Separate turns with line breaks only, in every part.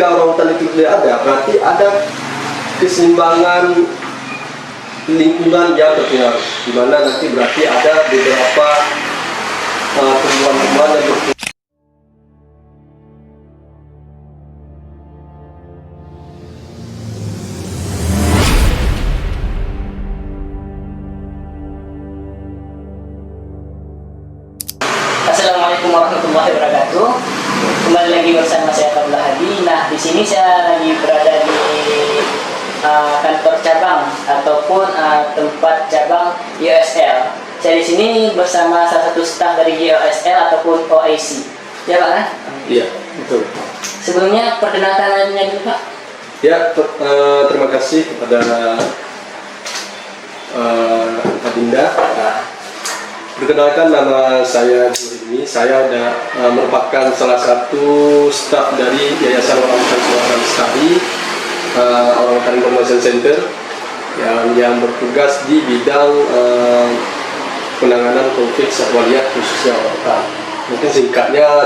jika orang hutan itu tidak ada, berarti ada keseimbangan lingkungan yang terpengaruh, di mana nanti berarti ada beberapa tumbuhan-tumbuhan yang berfungsi.
Assalamualaikum warahmatullahi wabarakatuh. Kembali lagi bersama saya Abdullah Hadi. Nah, di sini saya lagi berada di kantor cabang ataupun tempat cabang GeoSL. Saya di sini bersama salah satu staf dari GeoSL ataupun OIC. Ya Pak?
Iya, betul.
Sebelumnya perkenalkan dulu Pak.
Ya, terima kasih kepada Adinda. Perkenalkan, nama saya Juri. Saya merupakan salah satu staf dari Yayasan Orangutan Sumatera Lestari, Orangutan Information Center, yang bertugas di bidang penanganan konflik satwa liar khususnya orangutan. Mungkin singkatnya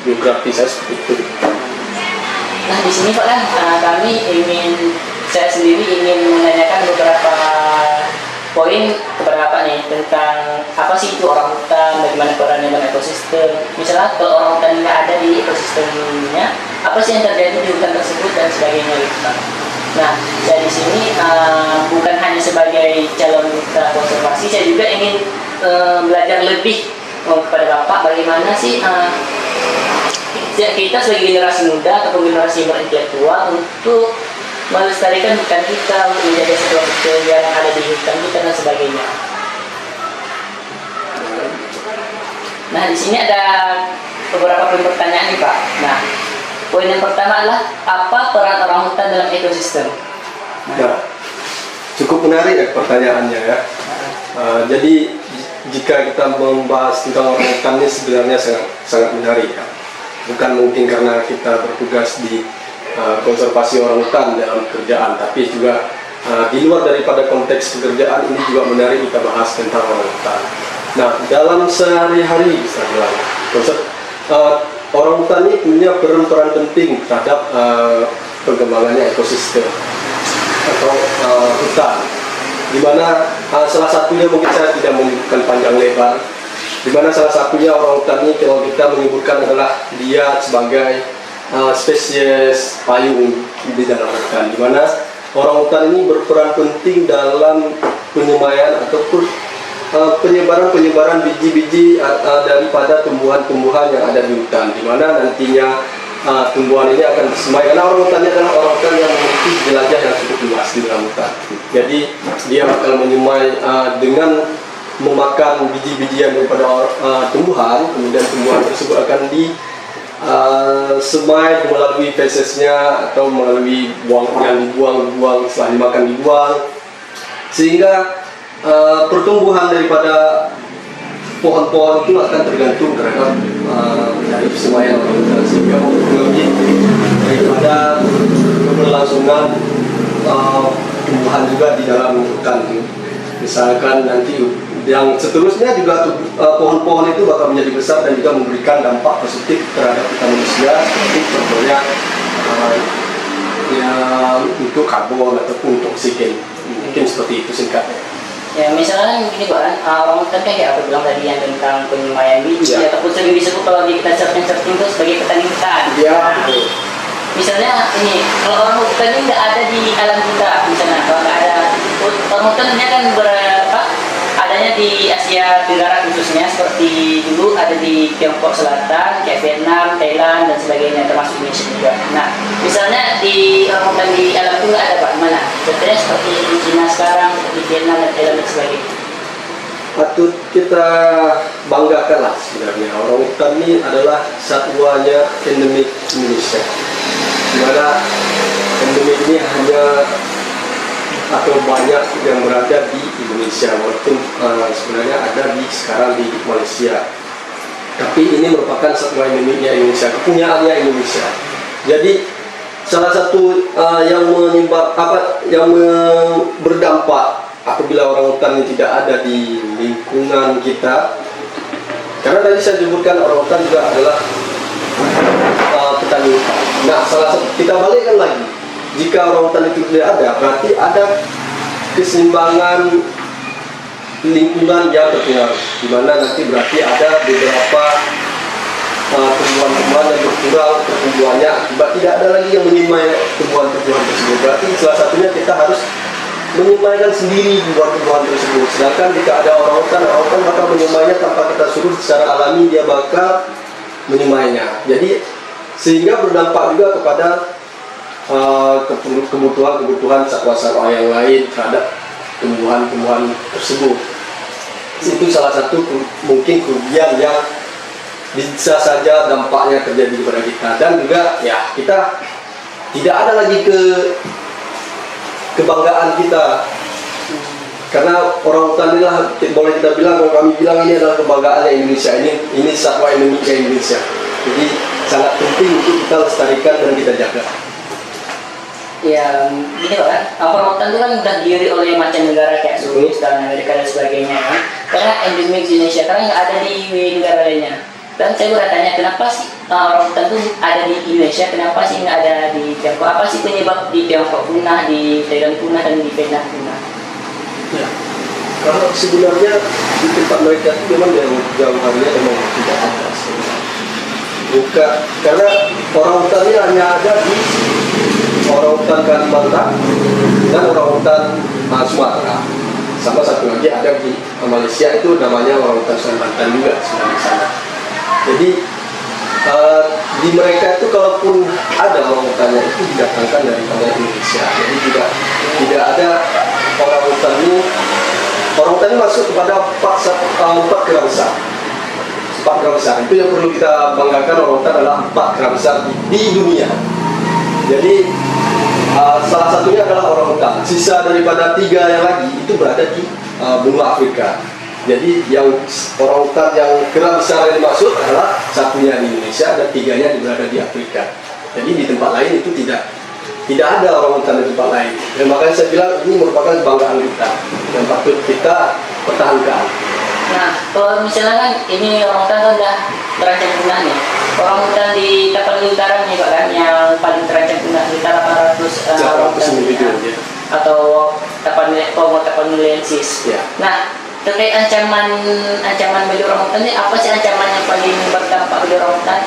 biografi saya seperti itu.
Nah, di sini Pak saya sendiri ingin menanyakan beberapa poin kepada Bapak nih tentang apa sih itu orangutan, bagaimana perannya dalam ekosistem. Misalnya kalau orangutan nggak ada di ekosistemnya, apa sih yang terjadi di hutan tersebut dan sebagainya gitu Pak. Nah, saya di sini bukan hanya sebagai calon mitra konservasi, saya juga ingin belajar lebih kepada Bapak bagaimana sih kita sebagai generasi muda atau generasi berintelektual untuk melestarikan hutan kita, untuk menjaga satwa yang ada di hutan kita dan sebagainya. Nah, di sini ada beberapa poin pertanyaan nih Pak. Nah, poin yang pertama adalah apa peran orangutan dalam ekosistem?
Nah, cukup menarik ya pertanyaannya ya. Jadi jika kita membahas tentang orangutan ini sebenarnya sangat menarik ya. Bukan mungkin karena kita bertugas di konservasi orangutan dalam pekerjaan, tapi juga di luar daripada konteks pekerjaan ini juga menarik kita bahas tentang orangutan. Nah, dalam sehari-hari orangutan ini punya peran penting terhadap perkembangannya ekosistem atau hutan, di mana salah satunya mungkin saya tidak menyebutkan panjang lebar, di mana salah satunya orangutan ini kalau kita menyebutkan adalah dia sebagai spesies payung di dalam hutan, di mana orangutan ini berperan penting dalam penyemaian ataupun penyebaran biji-biji daripada tumbuhan-tumbuhan yang ada di hutan, di mana nantinya tumbuhan ini akan disemai, karena orangutan ini adalah orangutan yang memiliki jelajah yang cukup luas di dalam hutan. Jadi dia bakal menyemai dengan memakan biji-bijian daripada tumbuhan, kemudian tumbuhan tersebut akan semai melalui fesesnya atau melalui yang dibuang setelah dimakan dibuang, sehingga pertumbuhan daripada pohon-pohon itu akan tergantung terhadap dari semaian orangutan, sehingga mempengaruhi daripada keberlangsungan tumbuhan juga di dalam hutan. Misalkan nanti yang seterusnya juga pohon-pohon itu bakal menjadi besar dan juga memberikan dampak positif terhadap kita manusia, seperti contohnya untuk karbon ataupun untuk oksigen. Mungkin seperti itu singkatnya.
Ya, misalnya begini Pak, orangutan kan kayak aku bilang tadi yang tentang penyemaian biji ataupun sering disebut kalau kita searching itu sebagai petani hutan.
Iya.
Misalnya ini, kalau orangutan ini nggak ada di alam kita, misalnya kalau nggak ada orangutannya kan adanya di Asia Tenggara khususnya, seperti dulu ada di Tiongkok Selatan, kayak Vietnam, Thailand dan sebagainya, termasuk Indonesia juga. Nah, misalnya di orangutan di alam itu nggak ada Pak, mana? Contohnya seperti di China sekarang, seperti Vietnam dan Thailand dan sebagainya.
Patut kita banggakan lah sebenarnya, orangutan ini adalah satwanya endemik Indonesia, di mana endemik ini hanya atau banyak yang berada di Indonesia, walaupun sebenarnya ada sekarang di Malaysia. Tapi ini merupakan satwa endemiknya Indonesia, kepunyaannya Indonesia. Jadi salah satu yang berdampak apabila orangutan ini tidak ada di lingkungan kita, karena tadi saya sebutkan orangutan juga adalah petani hutan. Nah, salah satu kita balikkan lagi. Jika orangutan itu tidak ada, berarti ada keseimbangan lingkungan yang terpengaruh, di mana nanti berarti ada beberapa tumbuhan-tumbuhan yang berkurang pertumbuhannya akibat tidak ada lagi yang menyimai tumbuhan-tumbuhan tersebut. Berarti salah satunya kita harus menyimaikan sendiri tumbuhan-tumbuhan tersebut. Sedangkan jika ada orangutan bakal menyimainya tanpa kita suruh, secara alami dia bakal menyimainya. Jadi sehingga berdampak juga kepada kebutuhan satwa-satwa yang lain terhadap tumbuhan-tumbuhan tersebut. Itu salah satu mungkin kerugian yang bisa saja dampaknya terjadi kepada kita. Dan juga ya kita tidak ada lagi kebanggaan kita, karena orangutan inilah boleh kita bilang, kalau kami bilang ini adalah kebanggaannya Indonesia, ini satwa endemiknya Indonesia. Jadi sangat penting untuk kita lestarikan dan kita jaga.
Ya, gini Pak, orangutan itu kan terdiri oleh mancanegara kayak Swiss dan Amerika dan sebagainya kan. Karena endemik di Indonesia, karena nggak ada di negara lainnya. Dan saya bertanya, kenapa sih orangutan itu ada di Indonesia, kenapa sih nggak ada di Tiongkok? Apa sih penyebab di Tiongkok punah, di Thailand punah, dan di Vietnam punah?
Ya, kalau sebenarnya di tempat mereka itu memang jauh harinya memang tidak ada sebenarnya. Bukan, karena orangutan ini hanya ada di orangutan Kalimantan dan orangutan Sumatera. Sama satu lagi ada di Malaysia, itu namanya orangutan Kalimantan juga sebenarnya di sana. Jadi di mereka itu kalaupun ada orangutannya itu didatangkan dari Indonesia. Jadi juga tidak ada orangutan ini masuk kepada empat kera besar. Empat kera besar itu yang perlu kita banggakan, orangutan adalah empat kera besar di dunia. Jadi salah satunya adalah orangutan. Sisa daripada tiga yang lagi itu berada di benua Afrika. Jadi yang orangutan yang kera besar yang dimaksud adalah satunya di Indonesia dan tiganya berada di Afrika. Jadi di tempat lain itu tidak ada orangutan di tempat lain. Dan makanya saya bilang ini merupakan kebanggaan kita yang patut kita pertahankan.
Nah, kalau misalnya kan ini orangutan kan udah terancam punah nih. Orangutan di Tapanuli Utara nih Pak kan, yang paling terancam punah sekitar 800
individu ya.
Atau Tapanuliensis.
Ya.
Nah, terkait ancaman bagi orangutan ini, apa sih ancaman yang paling berdampak bagi orangutan?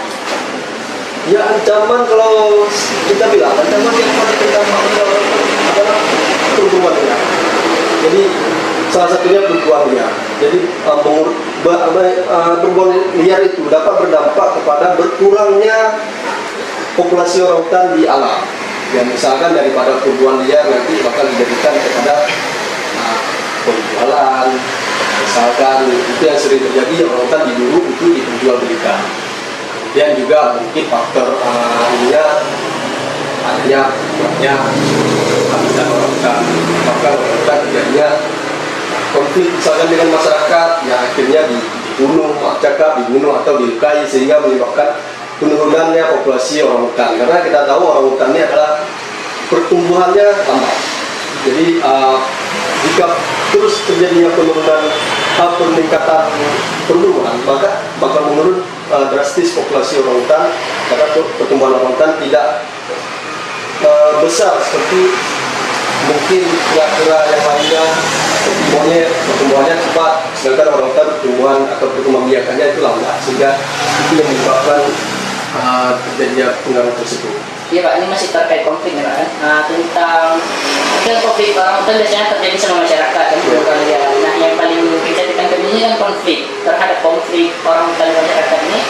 Ya, ancaman kalau kita bilang ancaman yang paling berdampak bagi orangutan adalah perburuan liar. Jadi salah satunya perburuan liar. Jadi perburuan liar itu dapat berdampak kepada berkurangnya populasi orangutan di alam. Ya, misalkan daripada perburuan liar nanti bakal dijadikan kepada penjualan. Misalkan itu yang sering terjadi, orangutan diburu itu diperjualbelikan. Dan juga mungkin faktor adanya habitat orangutan, maka orangutan terjadinya konflik misalkan dengan masyarakat, yang akhirnya dibunuh atau dilukai, sehingga menyebabkan penurunannya populasi orangutan. Karena kita tahu orangutan ini adalah pertumbuhannya lambat. Jadi jika terus terjadinya peningkatan pertumbuhan, maka bakal menurun drastis populasi orangutan, karena pertumbuhan orangutan tidak besar seperti mungkin kera-kera yang lainnya. Seperti monyet, pertumbuhannya cepat, sedangkan orangutan pertumbuhan atau perkembang biakannya itu lambat, sehingga itu yang menyebabkan terjadinya pengaruh tersebut.
Iya Pak, ini masih terkait konflik ya Pak kan? Tentang konflik orangutan biasanya terjadi sama masyarakat kan, bukan dia. Nah, yang paling kita ditangkap ini kan konflik orangutan dan masyarakat ini.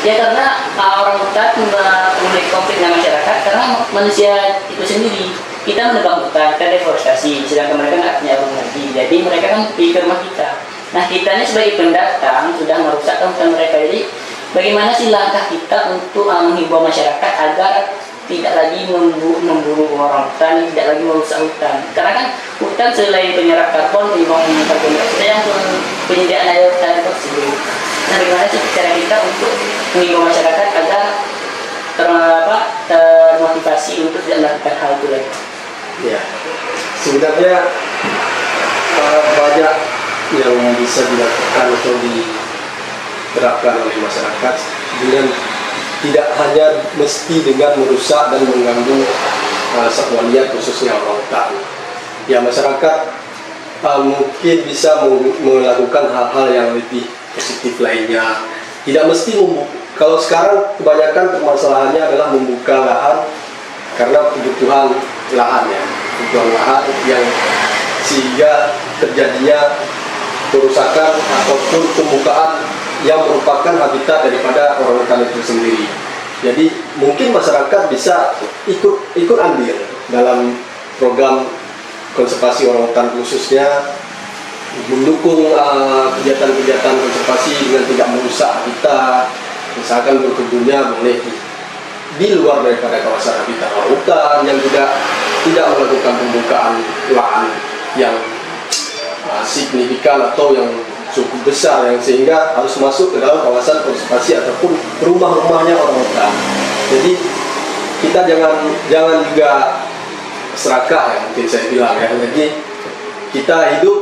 Ya karena orangutan memiliki konflik dengan masyarakat karena manusia itu sendiri. Kita menebang hutan, kita deforestasi, sedangkan mereka nggak punya rumah lagi. Jadi mereka kan pergi ke rumah kita. Nah, kita ini sebagai pendatang sudah merusak hutan mereka. Jadi bagaimana sih langkah kita untuk menghimbau masyarakat agar tidak lagi memburu orangutan, tidak lagi merusak hutan? Karena kan hutan selain penyerap karbon, menyumbang karbon dioksida, yang penyediaan air hutan tersebut. Nah, bagaimana sih cara kita untuk menghimbau masyarakat agar termotivasi untuk tidak melakukan hal itu lagi?
Ya, sebenarnya banyak yang bisa dilakukan atau diterapkan oleh masyarakat dengan tidak hanya mesti dengan merusak dan mengganggu satwa liar khususnya orangutan. Ya, masyarakat mungkin bisa melakukan hal-hal yang lebih positif lainnya. Tidak mesti kalau sekarang kebanyakan permasalahannya adalah membuka lahan karena kebutuhan lahan ya, kebutuhan lahan yang sehingga terjadinya perusakan ataupun pembukaan yang merupakan habitat daripada orangutan itu sendiri. Jadi mungkin masyarakat bisa ikut andil dalam program konservasi orangutan, khususnya mendukung kegiatan-kegiatan konservasi dengan tidak merusak habitat. Misalkan berkebunnya boleh di luar daripada kawasan habitat orangutan, yang juga tidak melakukan pembukaan lahan yang signifikan atau yang cukup besar, yang sehingga harus masuk ke dalam kawasan konservasi ataupun rumah-rumahnya orangutan. Jadi kita jangan juga serakah ya, mungkin saya bilang ya. Jadi kita hidup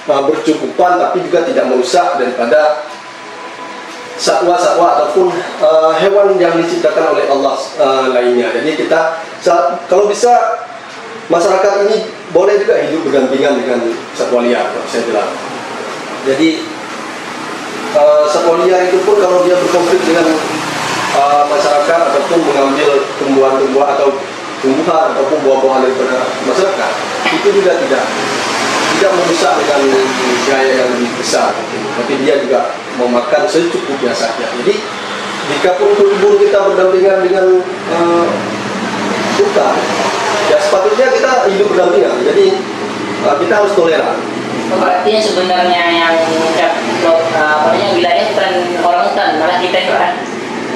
bercukupan tapi juga tidak merusak daripada satwa-satwa ataupun hewan yang diciptakan oleh Allah lainnya. Jadi kita kalau bisa masyarakat ini boleh juga hidup berdampingan dengan satwa liar, saya bilang. Jadi satwa liar itu pun kalau dia berkonflik dengan masyarakat ataupun mengambil tumbuhan-tumbuhan atau tumbuhan ataupun buah-buahan daripada masyarakat, itu juga tidak merusak dengan gaya yang lebih besar, tapi dia juga memakan secukupnya saja. Jadi jika pun kebun kita berdampingan dengan hutan, ya sepatutnya kita hidup berdampingan. Jadi kita harus toleran.
Berarti yang sebenarnya yang wilayah bukan orangutan, malah kita itu kan.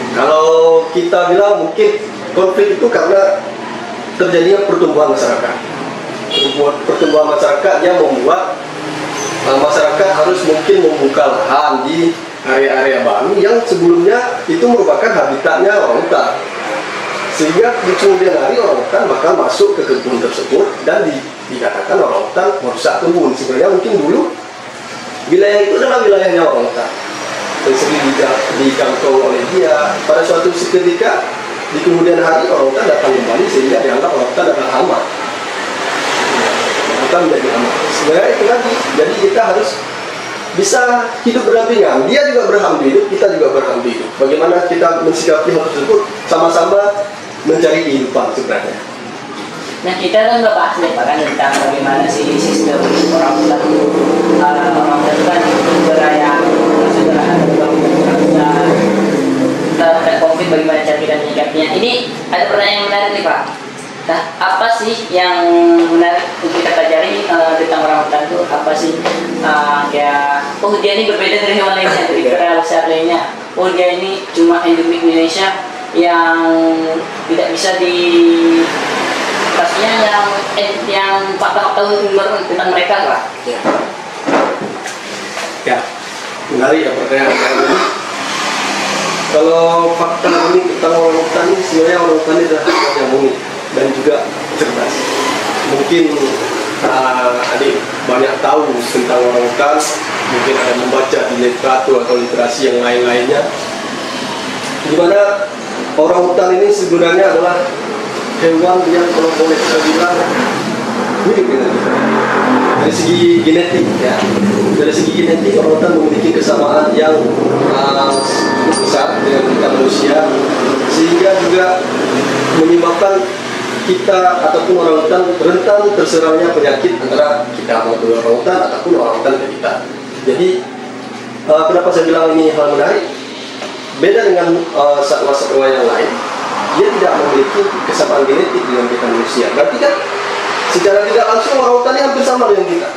Kalau kita bilang mungkin konflik itu karena terjadinya pertumbuhan masyarakat. Pertumbuhan masyarakat yang membuat masyarakat harus mungkin membuka lahan di area-area baru yang sebelumnya itu merupakan habitatnya orangutan. Sehingga di kemudian hari orangutan bakal masuk ke kebun tersebut dan dikatakan orangutan merusak kebun. Sebenarnya mungkin dulu wilayah itu adalah wilayahnya orangutan dan sering dijangkau oleh dia. Pada suatu ketika di kemudian hari orangutan datang kembali sehingga dianggap orangutan adalah hama. Orangutan menjadi hama. Sebenarnya itu tadi. Jadi kita harus bisa hidup berdampingan. Dia juga berhak hidup, kita juga berhak hidup. Bagaimana kita mensikapi hal tersebut, sama-sama mencari kehidupan sebenarnya.
Nah, kita kan membahas nih Pak kan tentang bagaimana sih sistem orangutan kan beraya terhadap konflik, bagaimana cara kita menyikapinya. Ini ada pertanyaan yang menarik nih Pak. Nah, apa sih yang menarik untuk kita pelajari tentang orangutan itu? Apa sih kayak dia ini berbeda dari hewan lainnya, dari kera besar lainnya. Dia ini cuma endemik Indonesia yang tidak bisa di pastinya yang fakta-fakta tentang mereka lah.
Ya, menarik ya pertanyaan ini. Kalau fakta ini tentang orangutan ini, sebenarnya orangutan ini adalah hewan yang unik dan juga cerdas. Mungkin adik banyak tahu tentang orangutan, mungkin ada membaca di literatur atau literasi yang lain-lainnya, di mana orangutan ini sebenarnya adalah hewan yang kalau boleh kita bilang mirip dengan kita. Dari segi genetik ya, dari segi genetik orangutan memiliki kesamaan yang besar dengan kita manusia, sehingga juga menyebabkan kita ataupun orangutan rentan terserangnya penyakit antara kita maupun orangutan ataupun orangutan ke kita. Jadi kenapa saya bilang ini hal menarik? Beda dengan satwa-satwa yang lain, dia tidak memiliki kesamaan genetik dengan kita manusia. Berarti kan secara tidak langsung orangutan ini hampir sama dengan kita.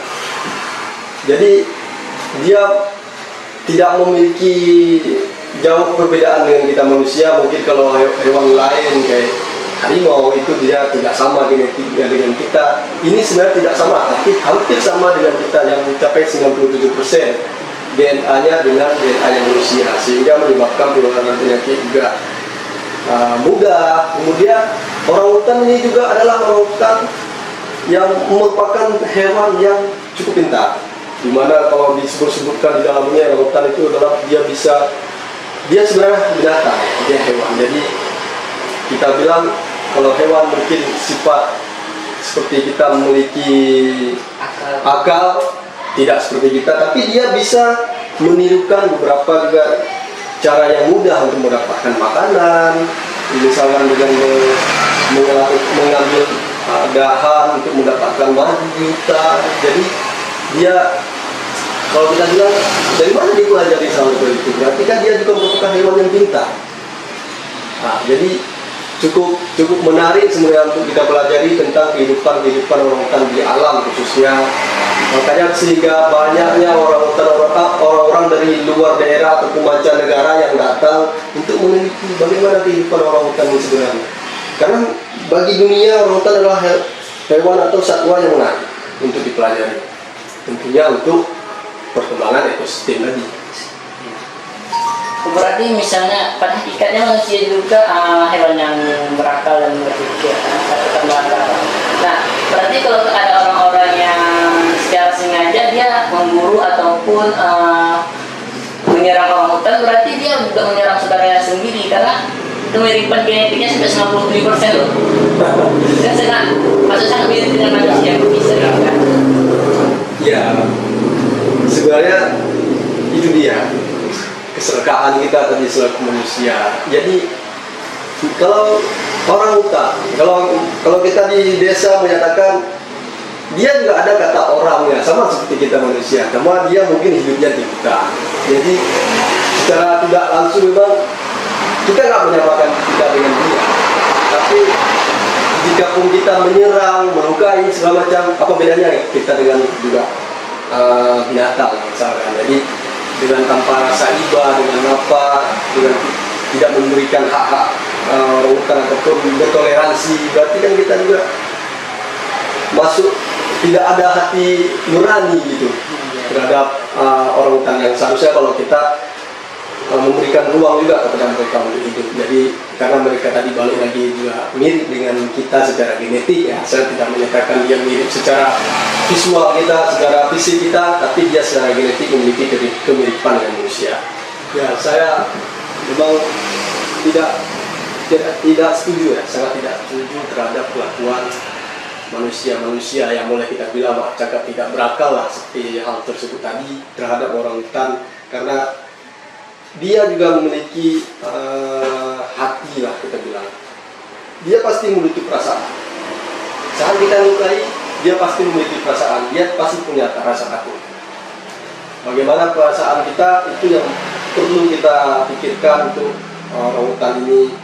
Jadi dia tidak memiliki jauh perbedaan dengan kita manusia. Mungkin kalau hewan lain kayak harimau itu dia tidak sama genetiknya dengan kita. Ini sebenarnya tidak sama, tapi hampir sama dengan kita yang mencapai 97% DNA-nya dengan DNA manusia, sehingga menyebabkan penularan penyakit juga mudah. Kemudian orangutan ini juga adalah orangutan yang merupakan hewan yang cukup pintar, dimana kalau disebut-sebutkan di dalamnya orangutan itu adalah dia bisa dia sebenarnya binatang, dia hewan. Jadi kita bilang kalau hewan mungkin sifat seperti kita memiliki akal, tidak seperti kita, tapi dia bisa menirukan beberapa juga cara yang mudah untuk mendapatkan makanan, misalkan dengan mengambil dahan untuk mendapatkan madu di hutan. Jadi dia, kalau kita bilang dari mana dia pelajari hal itu, berarti kan dia juga merupakan hewan yang pintar. Nah, jadi cukup menarik sebenarnya untuk kita pelajari tentang kehidupan orangutan di alam khususnya. Makanya sehingga banyaknya orang-orang dari luar daerah ataupun mancanegara yang datang untuk meneliti bagaimana kehidupan orangutan ini sebenarnya. Karena bagi dunia orangutan adalah hewan atau satwa yang menarik untuk dipelajari. Tentunya untuk perkembangan ekosistem tadi.
Berarti misalnya pada hakikatnya manusia juga hewan yang berakal dan berpikir Nah, berarti kalau ada orang-orang yang secara sengaja dia memburu ataupun menyerang orang hutan, berarti dia juga menyerang saudaranya sendiri karena kemiripan genetiknya sampai 97% loh. Dan sangat mirip dengan manusia yang bisa kan?
Ya, sebenarnya itu dia keserakahan kita tadi selaku manusia. Jadi kalau orang hutan, kalau kita di desa menyatakan dia juga ada kata orangnya sama seperti kita manusia, cuma dia mungkin hidupnya di hutan. Jadi secara tidak langsung memang kita nggak menyamakan kita dengan dia, tapi jika pun kita menyerang, melukai segala macam, apa bedanya kita dengan juga binatang misalkan. Jadi dengan tanpa rasa iba, dengan apa, dengan tidak memberikan hak-hak orangutan ataupun bertoleransi, berarti kan kita juga masuk tidak ada hati nurani gitu terhadap orangutan yang seharusnya kalau kita memberikan ruang juga kepada mereka untuk hidup. Jadi karena mereka tadi balik lagi juga mirip dengan kita secara genetik ya, saya tidak menyatakan dia mirip secara visual kita, secara fisik kita, tapi dia secara genetik memiliki kemiripan dengan manusia. Ya, saya memang tidak setuju ya, sangat tidak setuju terhadap kelakuan manusia yang boleh kita bilang cakap tidak berakal lah seperti hal tersebut tadi terhadap orangutan, karena dia juga memiliki hati lah kita bilang. Dia pasti memiliki perasaan. Saat kita melukai, dia pasti memiliki perasaan. Dia pasti punya rasa takut. Bagaimana perasaan kita itu yang perlu kita pikirkan untuk orangutan ini.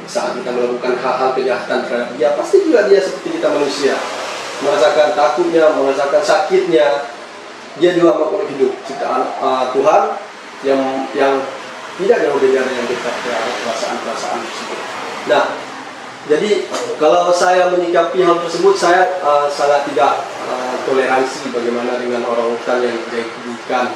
Saat kita melakukan hal-hal kejahatan terhadap dia, pasti juga dia seperti kita manusia, merasakan takutnya, merasakan sakitnya. Dia juga makhluk hidup ciptaan Tuhan yang tidak jauh beda dengan kita terhadap perasaan-perasaan tersebut. Nah, jadi kalau saya menyikapi hal tersebut, saya sangat tidak toleransi bagaimana dengan orangutan yang dijadikan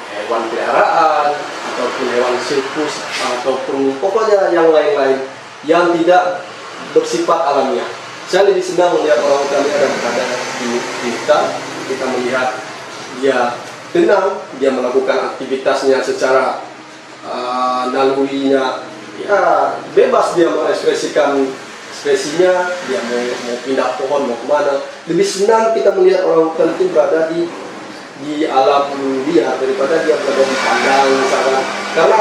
hewan peliharaan ataupun hewan sirkus ataupun pokoknya yang lain-lain yang tidak bersifat alamiah. Saya lebih senang melihat orangutan yang berada di hutan. Kita melihat dia tenang, dia melakukan aktivitasnya secara nalurinya ya bebas, dia mengekspresikan ekspresinya, dia mau pindah pohon mau kemana. Lebih senang kita melihat orangutan itu berada di alam liar daripada dia berada di kandang misalkan. Karena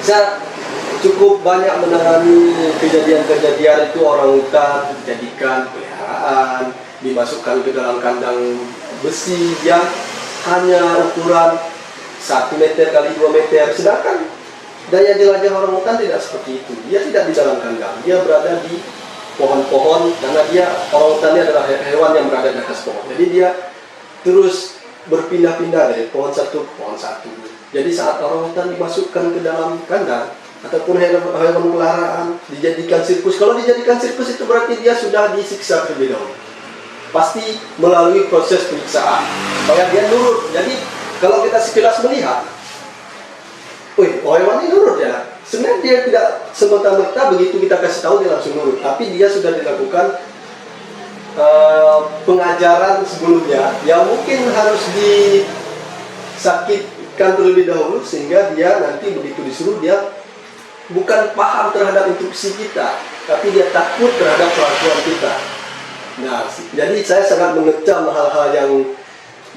saya cukup banyak menangani kejadian-kejadian itu orangutan dijadikan peliharaan, dimasukkan ke dalam kandang besi yang hanya ukuran 1 meter kali 2 meter, sedangkan daya jelajah orangutan tidak seperti itu. Dia tidak di dalam kandang, dia berada di pohon-pohon, karena orangutan adalah hewan yang berada di atas pohon. Jadi dia terus berpindah-pindah dari pohon satu ke pohon satu. Jadi saat orangutan dimasukkan ke dalam kandang ataupun hewan peliharaan dijadikan sirkus, kalau dijadikan sirkus itu berarti dia sudah disiksa terlebih dahulu. Pasti melalui proses penyiksaan supaya dia nurut. Jadi kalau kita sekilas melihat, hewan ini nurut ya. Sebenarnya dia tidak semata-mata begitu kita kasih tahu dia langsung nurut, tapi dia sudah dilakukan pengajaran sebelumnya yang mungkin harus dididikan terlebih dahulu sehingga dia nanti begitu disuruh dia bukan paham terhadap instruksi kita, tapi dia takut terhadap perlakuan kita. Nah, jadi saya sangat mengecam hal-hal yang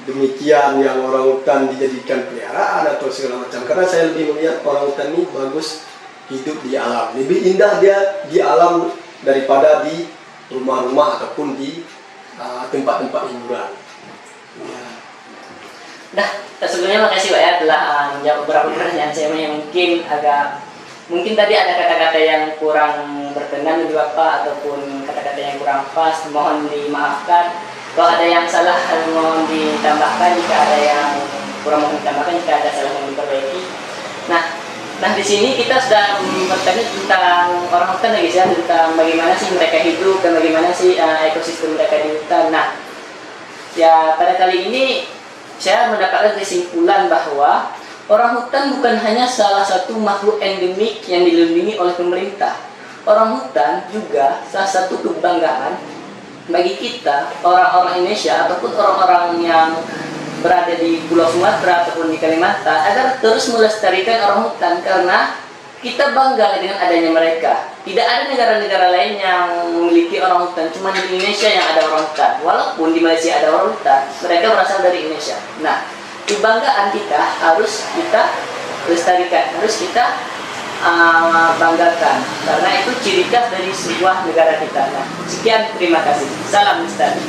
demikian, yang orangutan dijadikan peliharaan atau segala macam, karena saya lebih melihat orangutan ini bagus hidup di alam, lebih indah dia di alam daripada di rumah-rumah ataupun di tempat-tempat hiburan. Ya.
Nah, sebelumnya makasih Pak ya telah menjawab beberapa pertanyaan saya yang mungkin tadi ada kata-kata yang kurang berkenan bagi Bapak ataupun kata-kata yang kurang pas, mohon dimaafkan. Kalau ada yang salah mohon ditambahkan, jika ada yang kurang mohon ditambahkan, jika ada salah mohon diperbaiki. Nah di sini kita sudah bertanya tentang orang hutan ya guys ya, tentang bagaimana sih mereka hidup dan bagaimana sih ekosistem mereka di hutan. Nah, ya pada kali ini saya mendapatkan kesimpulan bahwa orang hutan bukan hanya salah satu makhluk endemik yang dilindungi oleh pemerintah. Orang hutan juga salah satu kebanggaan bagi kita, orang-orang Indonesia ataupun orang-orang yang berada di Pulau Sumatera ataupun di Kalimantan, agar terus melestarikan orang hutan, karena kita bangga dengan adanya mereka. Tidak ada negara-negara lain yang memiliki orang hutan, cuma di Indonesia yang ada orang hutan. Walaupun di Malaysia ada orang hutan, mereka berasal dari Indonesia. Nah, kebanggaan kita harus kita lestarikan, harus kita banggakan, karena itu ciri khas dari sebuah negara kita. Nah, sekian, terima kasih. Salam lestari.